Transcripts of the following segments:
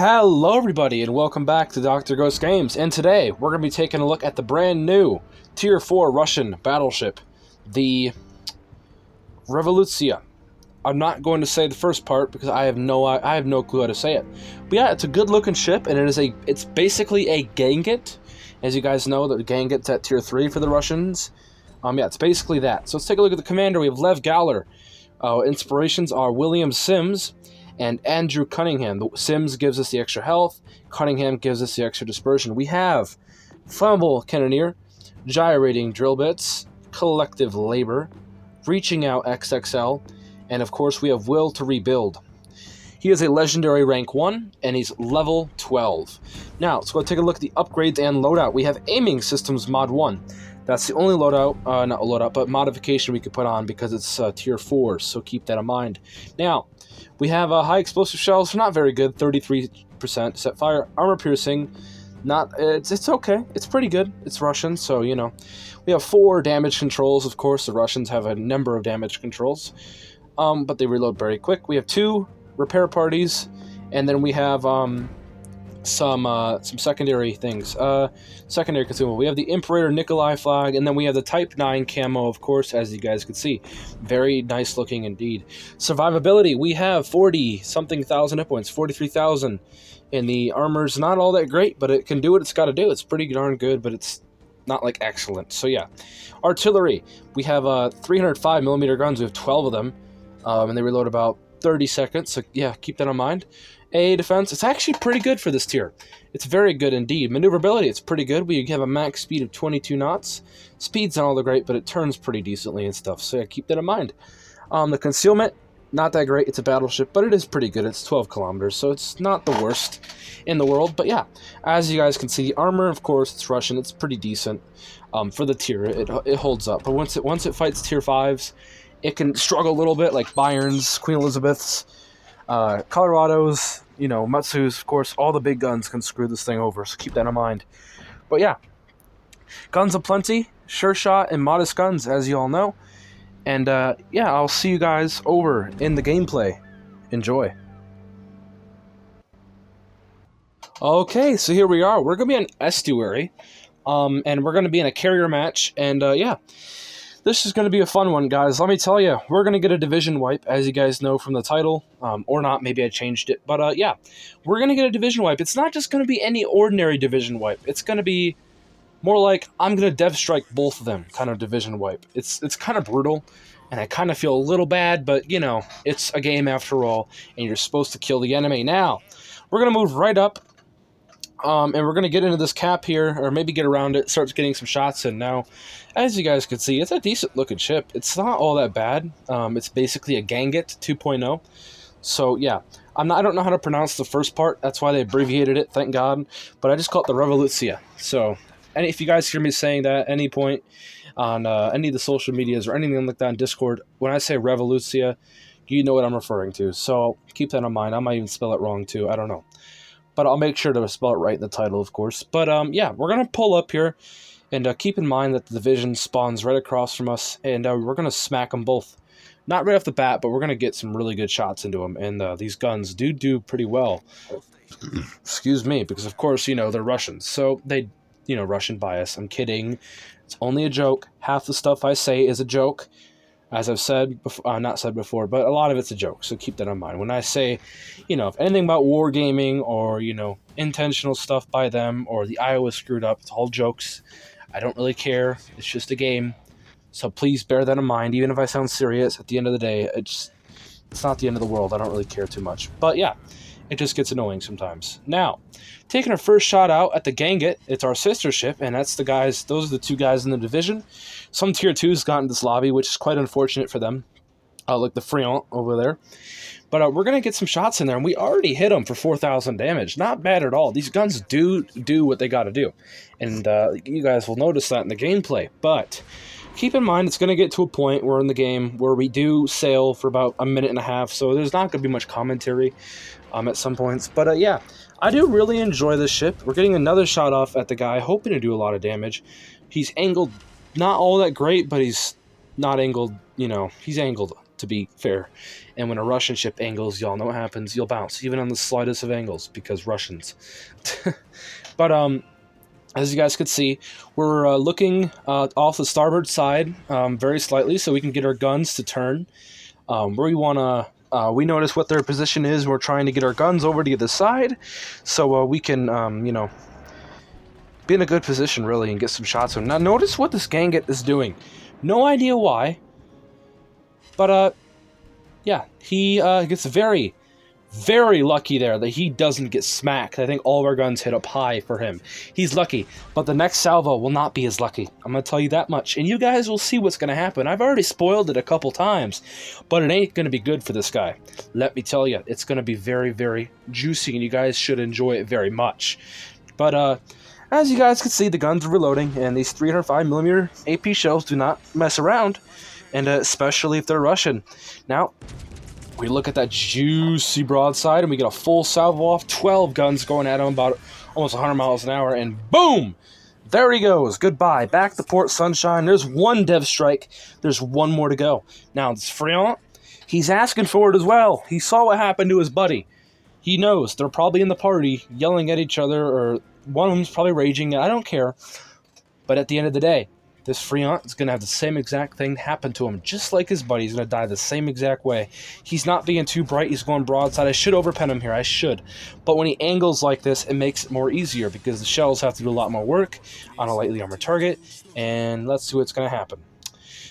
Hello everybody and welcome back to Dr. Ghost Games, and today we're going to be taking a look at the brand new Tier 4 Russian battleship, the Revolutsiya. I'm not going to say the first part because I have no clue how to say it. But yeah, it's a good looking ship, and it's basically a Ganget. As you guys know, the Ganget's at Tier 3 for the Russians. Yeah, it's basically that. So let's take a look at the commander. We have Lev Galler. Inspirations are William Sims and Andrew Cunningham. The Sims gives us the extra health. Cunningham gives us the extra dispersion. We have Flammable Cannoneer, Gyrating Drill Bits, Collective Labor, Reaching Out XXL, and of course we have Will to Rebuild. He is a legendary rank 1, and he's level 12. Now, let's go take a look at the upgrades and loadout. We have Aiming Systems Mod 1. That's the only loadout, not loadout, but modification we could put on because it's Tier 4, so keep that in mind. Now, we have high explosive shells, not very good, 33%. Set fire, armor piercing, it's okay, it's pretty good. It's Russian, so you know. We have 4 damage controls, of course. The Russians have a number of damage controls, but they reload very quick. We have 2 repair parties, and then we have some secondary things, secondary consumable. We have the Imperator Nikolai flag, and then we have the Type 9 camo, of course, as you guys can see. Very nice looking indeed. Survivability, we have 40-something thousand hit points, 43,000, and the armor's not all that great, but it can do what it's got to do. It's pretty darn good, but it's not like excellent. So yeah. Artillery, we have 305mm guns. We have 12 of them, and they reload about 30 seconds, so yeah, keep that in mind. A defense, it's actually pretty good for this tier. It's very good indeed. Maneuverability, it's pretty good. We have a max speed of 22 knots. Speed's not all that great, but it turns pretty decently and stuff, so yeah, keep that in mind. The concealment, not that great. It's a battleship, but it is pretty good. It's 12 kilometers, so it's not the worst in the world. But yeah, as you guys can see, the armor, of course, it's Russian. It's pretty decent for the tier. It holds up. But once it fights Tier 5s, it can struggle a little bit, like Bayern's, Queen Elizabeth's, Colorado's, you know, Matsu's, of course. All the big guns can screw this thing over, so keep that in mind. But yeah, guns aplenty, sure shot, and modest guns, as you all know. And yeah, I'll see you guys over in the gameplay. Enjoy. Okay, so here we are. We're going to be in Estuary, and we're going to be in a carrier match, and yeah. This is going to be a fun one, guys. Let me tell you, we're going to get a division wipe, as you guys know from the title, or not. Maybe I changed it, but yeah, we're going to get a division wipe. It's not just going to be any ordinary division wipe. It's going to be more like I'm going to dev strike both of them kind of division wipe. It's kind of brutal, and I kind of feel a little bad, but you know, it's a game after all, and you're supposed to kill the enemy. Now, we're going to move right up. And we're going to get into this cap here, or maybe get around it, start getting some shots in. Now, as you guys can see, it's a decent looking ship. It's not all that bad. It's basically a Ganget 2.0. So yeah, I don't know how to pronounce the first part. That's why they abbreviated it, thank God. But I just call it the Revolutsiya. So if you guys hear me saying that at any point on any of the social medias or anything like that on Discord, when I say Revolutsiya, you know what I'm referring to. So keep that in mind. I might even spell it wrong too. I don't know. But I'll make sure to spell it right in the title, of course. But yeah, we're going to pull up here, and keep in mind that the division spawns right across from us, and we're going to smack them both. Not right off the bat, but we're going to get some really good shots into them, and these guns do pretty well. Excuse me, because of course, you know, they're Russians, so they, you know, Russian bias. I'm kidding. It's only a joke. Half the stuff I say is a joke. As I've said, not said before, but a lot of it's a joke, so keep that in mind. When I say, you know, if anything about wargaming or, you know, intentional stuff by them or the Iowa screwed up, it's all jokes. I don't really care. It's just a game. So please bear that in mind. Even if I sound serious, at the end of the day, it's not the end of the world. I don't really care too much. But yeah, it just gets annoying sometimes. Now, taking our first shot out at the Ganget, it's our sister ship, and that's the guys, those are the 2 guys in the division. Some Tier 2s got in this lobby, which is quite unfortunate for them, like the Friant over there. But we're going to get some shots in there, and we already hit them for 4,000 damage. Not bad at all. These guns do what they got to do, and you guys will notice that in the gameplay. But keep in mind, it's going to get to a point where in the game where we do sail for about a minute and a half, so there's not going to be much commentary at some points. But yeah, I do really enjoy this ship. We're getting another shot off at the guy, hoping to do a lot of damage. He's angled not all that great, but he's not angled, you know, he's angled to be fair. And when a Russian ship angles, y'all know what happens. You'll bounce, even on the slightest of angles, because Russians. But as you guys could see, we're looking off the starboard side very slightly so we can get our guns to turn. We want to... we notice what their position is. We're trying to get our guns over to the side so we can, you know, be in a good position, really, and get some shots on. Now, notice what this Ganget is doing. No idea why, but, yeah, he gets very, very lucky there that he doesn't get smacked. I think all of our guns hit up high for him. He's lucky, but the next salvo will not be as lucky. I'm going to tell you that much, and you guys will see what's going to happen. I've already spoiled it a couple times, but it ain't going to be good for this guy. Let me tell you, it's going to be very, very juicy, and you guys should enjoy it very much. But, as you guys can see, the guns are reloading, and these 305mm AP shells do not mess around, and especially if they're Russian. Now, we look at that juicy broadside, and we get a full salvo off, 12 guns going at him about almost 100 miles an hour, and boom! There he goes. Goodbye. Back to Port Sunshine. There's one dev strike. There's one more to go. Now, this Friant, he's asking for it as well. He saw what happened to his buddy. He knows. They're probably in the party yelling at each other, or one of them's probably raging. I don't care. But at the end of the day, this Friant is going to have the same exact thing happen to him. Just like his buddy. He's going to die the same exact way. He's not being too bright. He's going broadside. I should overpen him here. I should. But when he angles like this, it makes it more easier because the shells have to do a lot more work on a lightly armored target. And let's see what's going to happen.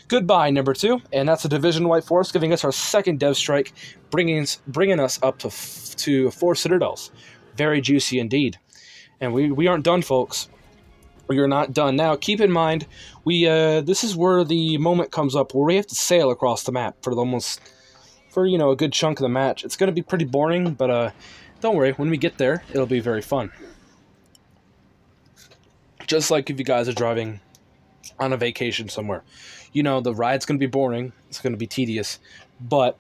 Goodbye, number 2. And that's a division white force, giving us our second dev strike, bringing us up to 4 citadels. Very juicy indeed. And we aren't done, folks. We are not done. Now, keep in mind, this is where the moment comes up where we have to sail across the map for you know, a good chunk of the match. It's going to be pretty boring, but don't worry. When we get there, it'll be very fun. Just like if you guys are driving on a vacation somewhere. You know, the ride's going to be boring. It's going to be tedious. But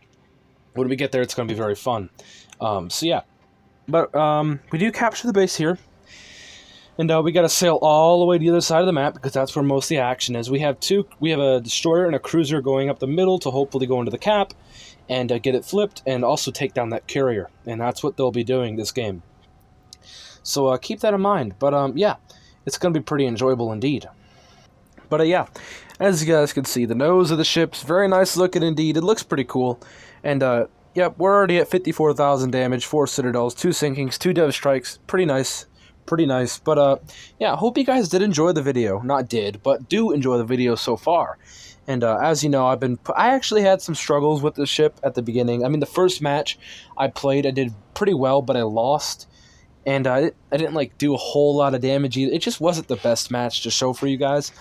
when we get there, it's going to be very fun. So, yeah. But we do capture the base here. And we got to sail all the way to the other side of the map because that's where most of the action is. We have a destroyer and a cruiser going up the middle to hopefully go into the cap and get it flipped and also take down that carrier. And that's what they'll be doing this game. So keep that in mind. But yeah, it's going to be pretty enjoyable indeed. But yeah, as you guys can see, the nose of the ship's very nice looking indeed. It looks pretty cool. And yep, we're already at 54,000 damage, 4 citadels, 2 sinkings, 2 dev strikes. Pretty nice. Pretty nice. But yeah, I hope you guys did enjoy the video. Not did, but do enjoy the video so far. And as you know, I actually had some struggles with the ship at the beginning. I mean, the first match I played, I did pretty well, but I lost. And I didn't like do a whole lot of damage either. It just wasn't the best match to show for you guys.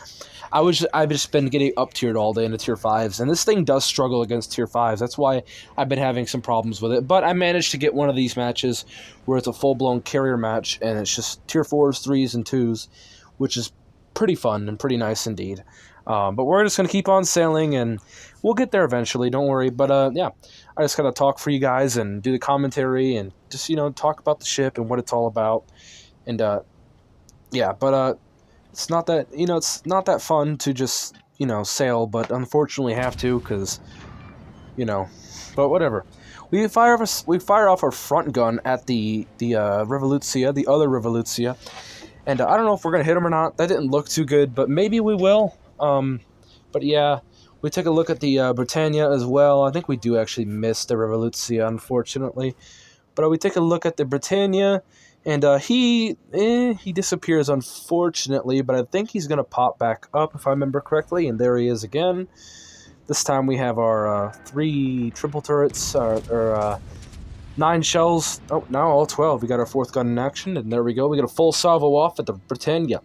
I've just been getting up tiered all day into tier 5s, and this thing does struggle against tier 5s. That's why I've been having some problems with it. But I managed to get one of these matches where it's a full-blown carrier match, and it's just tier 4s, 3s, and 2s, which is pretty fun and pretty nice indeed. But we're just going to keep on sailing, and we'll get there eventually, don't worry. But yeah, I just got to talk for you guys and do the commentary and just, you know, talk about the ship and what it's all about. And yeah, but it's not that, you know, it's not that fun to just, you know, sail, but unfortunately have to because, you know, but whatever. We fire off our front gun at the Revolutsiya, the other Revolutsiya, and I don't know if we're going to hit them or not. That didn't look too good, but maybe we will. But yeah, we take a look at the Britannia as well. I think we do actually miss the Revolutsiya, unfortunately. But we take a look at the Britannia, and he disappears, unfortunately, but I think he's going to pop back up, if I remember correctly, and there he is again. This time we have our 3 triple turrets, or 9 shells. Oh, now all 12. We got our 4th gun in action, and there we go. We got a full salvo off at the Britannia.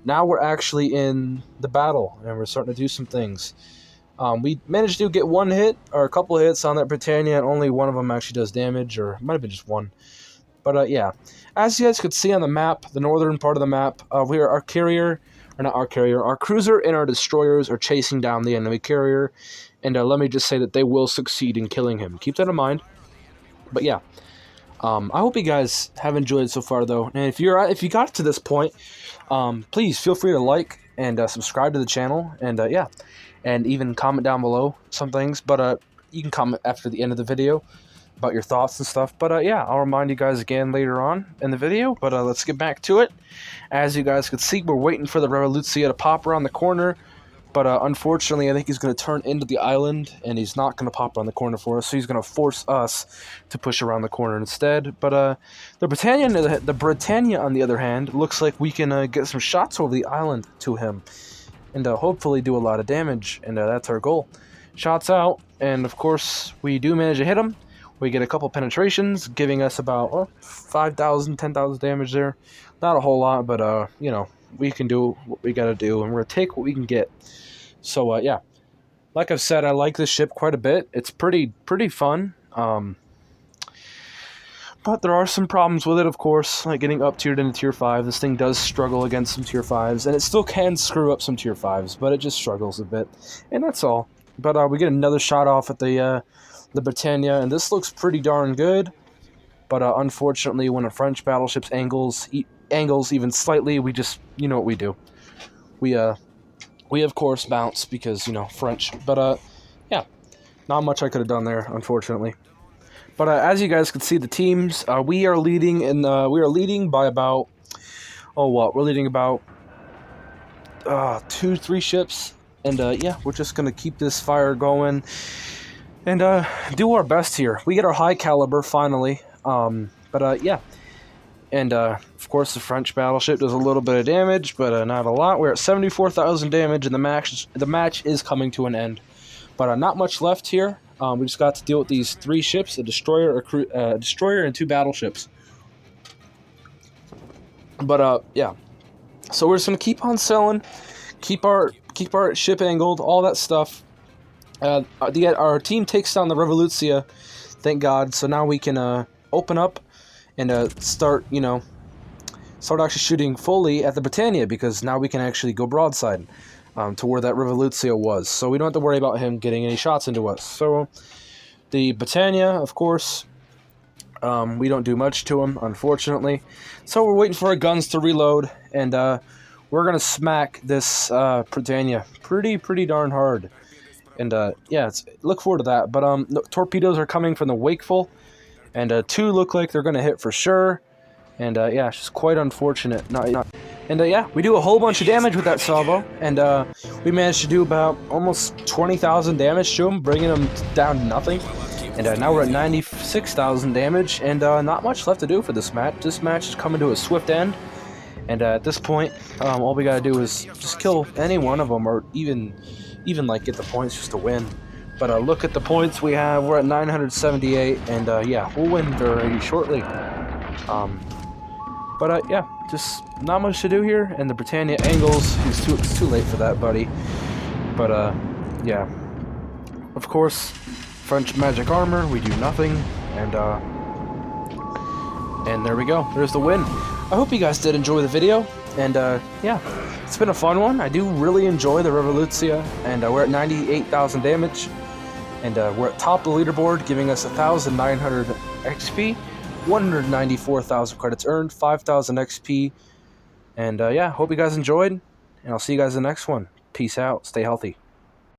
Now we're actually in the battle, and we're starting to do some things. We managed to get 1 hit, or a couple of hits on that Britannia, and only one of them actually does damage, or it might have been just 1. But yeah, as you guys could see on the map, the northern part of the map, our cruiser and our destroyers are chasing down the enemy carrier, and let me just say that they will succeed in killing him. Keep that in mind. But yeah, I hope you guys have enjoyed so far, though. And if you got to this point, please feel free to like and subscribe to the channel, and yeah, and even comment down below some things. But you can comment after the end of the video about your thoughts and stuff. But yeah, I'll remind you guys again later on in the video. But let's get back to it. As you guys can see, we're waiting for the Revolutsiya to pop around the corner. But unfortunately, I think he's going to turn into the island, and he's not going to pop around the corner for us. So he's going to force us to push around the corner instead. But the Britannia, on the other hand, looks like we can get some shots over the island to him, and hopefully do a lot of damage. And that's our goal. Shots out, and of course, we do manage to hit him. We get a couple penetrations, giving us about 5,000, 10,000 damage there. Not a whole lot, but, you know, we can do what we got to do, and we're going to take what we can get. So, yeah. Like I've said, I like this ship quite a bit. It's pretty fun. But there are some problems with it, of course, like getting up-tiered into Tier 5. This thing does struggle against some Tier 5s, and it still can screw up some Tier 5s, but it just struggles a bit. And that's all. But we get another shot off at the Britannia, and this looks pretty darn good. But unfortunately, when a French battleship angles even slightly, we just, you know what we do. We of course bounce because, you know, French. But yeah, not much I could have done there, unfortunately. But as you guys can see, the teams we are leading by about we're leading about 2-3 ships, and yeah, we're just gonna keep this fire going and do our best here. We get our high caliber finally, but yeah. And, of course, the French battleship does a little bit of damage, but not a lot. We're at 74,000 damage, and the match is coming to an end. But not much left here. We just got to deal with these 3 ships, a destroyer, and 2 battleships. But, yeah. So we're just going to keep on selling, keep our ship angled, all that stuff. Our team takes down the Revolutsiya, thank God. So now we can open up and start actually shooting fully at the Britannia, because now we can actually go broadside to where that Revolutsiya was. So we don't have to worry about him getting any shots into us. So the Britannia, of course, we don't do much to him, unfortunately. So we're waiting for our guns to reload, and we're going to smack this Britannia pretty darn hard. And yeah, look forward to that. But the torpedoes are coming from the Wakeful, and 2 look like they're going to hit for sure. And yeah, it's just quite unfortunate. And yeah, we do a whole bunch of damage with that salvo. And we managed to do about almost 20,000 damage to him, bringing him down to nothing. And now we're at 96,000 damage. And not much left to do for this match. This match is coming to a swift end. And at this point, all we got to do is just kill any one of them, or even like get the points just to win. But look at the points we have. We're at 978, and yeah, we'll win very shortly. But yeah, just not much to do here. And the Britannia angles. It's too late for that, buddy. But yeah, of course, French magic armor. We do nothing, and there we go. There's the win. I hope you guys did enjoy the video, and yeah, it's been a fun one. I do really enjoy the Revolutsiya, and we're at 98,000 damage. And we're at top of the leaderboard, giving us 1,900 XP, 194,000 credits earned, 5,000 XP. And yeah, hope you guys enjoyed, and I'll see you guys in the next one. Peace out. Stay healthy.